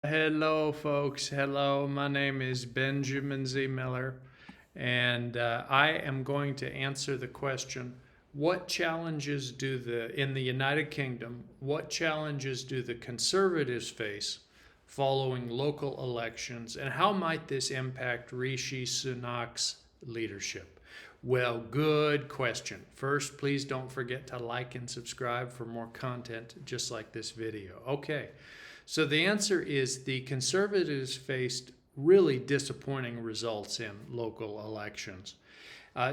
Hello, folks. Hello, my name is Benjamin Z. Miller, and I am going to answer the question: What challenges in the United Kingdom? What challenges do the Conservatives face following local elections, and how might this impact Rishi Sunak's leadership? Well, good question. First, please don't forget to like and subscribe for more content just like this video. Okay. So the answer is the Conservatives faced really disappointing results in local elections,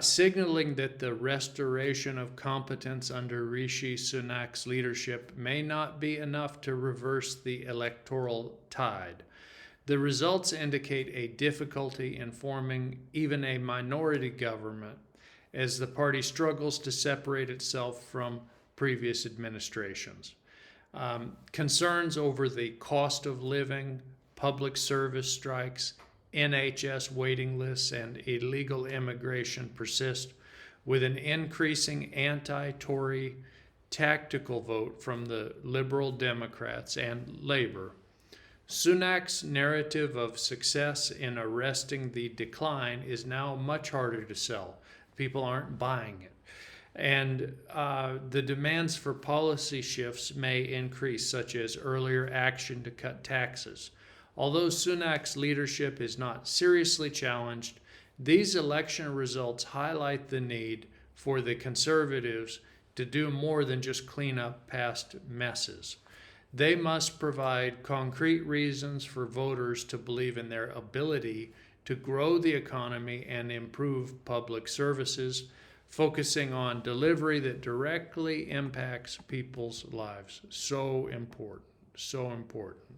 signaling that the restoration of competence under Rishi Sunak's leadership may not be enough to reverse the electoral tide. The results indicate a difficulty in forming even a minority government as the party struggles to separate itself from previous administrations. Concerns over the cost of living, public service strikes, NHS waiting lists, and illegal immigration persist, with an increasing anti-Tory tactical vote from the Liberal Democrats and Labour. Sunak's narrative of success in arresting the decline is now much harder to sell. People aren't buying it. And the demands for policy shifts may increase, such as earlier action to cut taxes. Although Sunak's leadership is not seriously challenged, these election results highlight the need for the Conservatives to do more than just clean up past messes. They must provide concrete reasons for voters to believe in their ability to grow the economy and improve public services, focusing on delivery that directly impacts people's lives. So important, so important.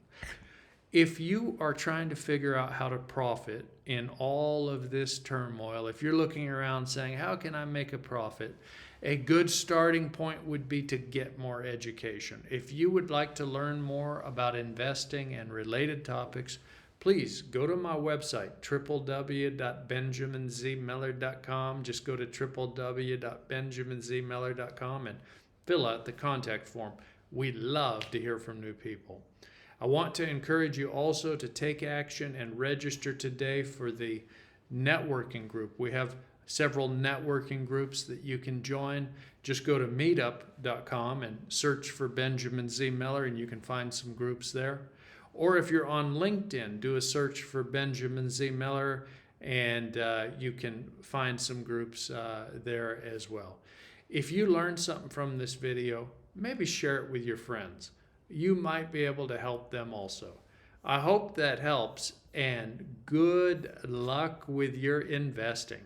If you are trying to figure out how to profit in all of this turmoil, if you're looking around saying, how can I make a profit? A good starting point would be to get more education. If you would like to learn more about investing and related topics, please go to my website, www.benjaminzmiller.com. Just go to www.benjaminzmiller.com and fill out the contact form. We love to hear from new people. I want to encourage you also to take action and register today for the networking group. We have several networking groups that you can join. Just go to meetup.com and search for Benjamin Z. Miller, and you can find some groups there. Or if you're on LinkedIn, do a search for Benjamin Z. Miller, and you can find some groups there as well. If you learned something from this video, maybe share it with your friends. You might be able to help them also. I hope that helps, and good luck with your investing.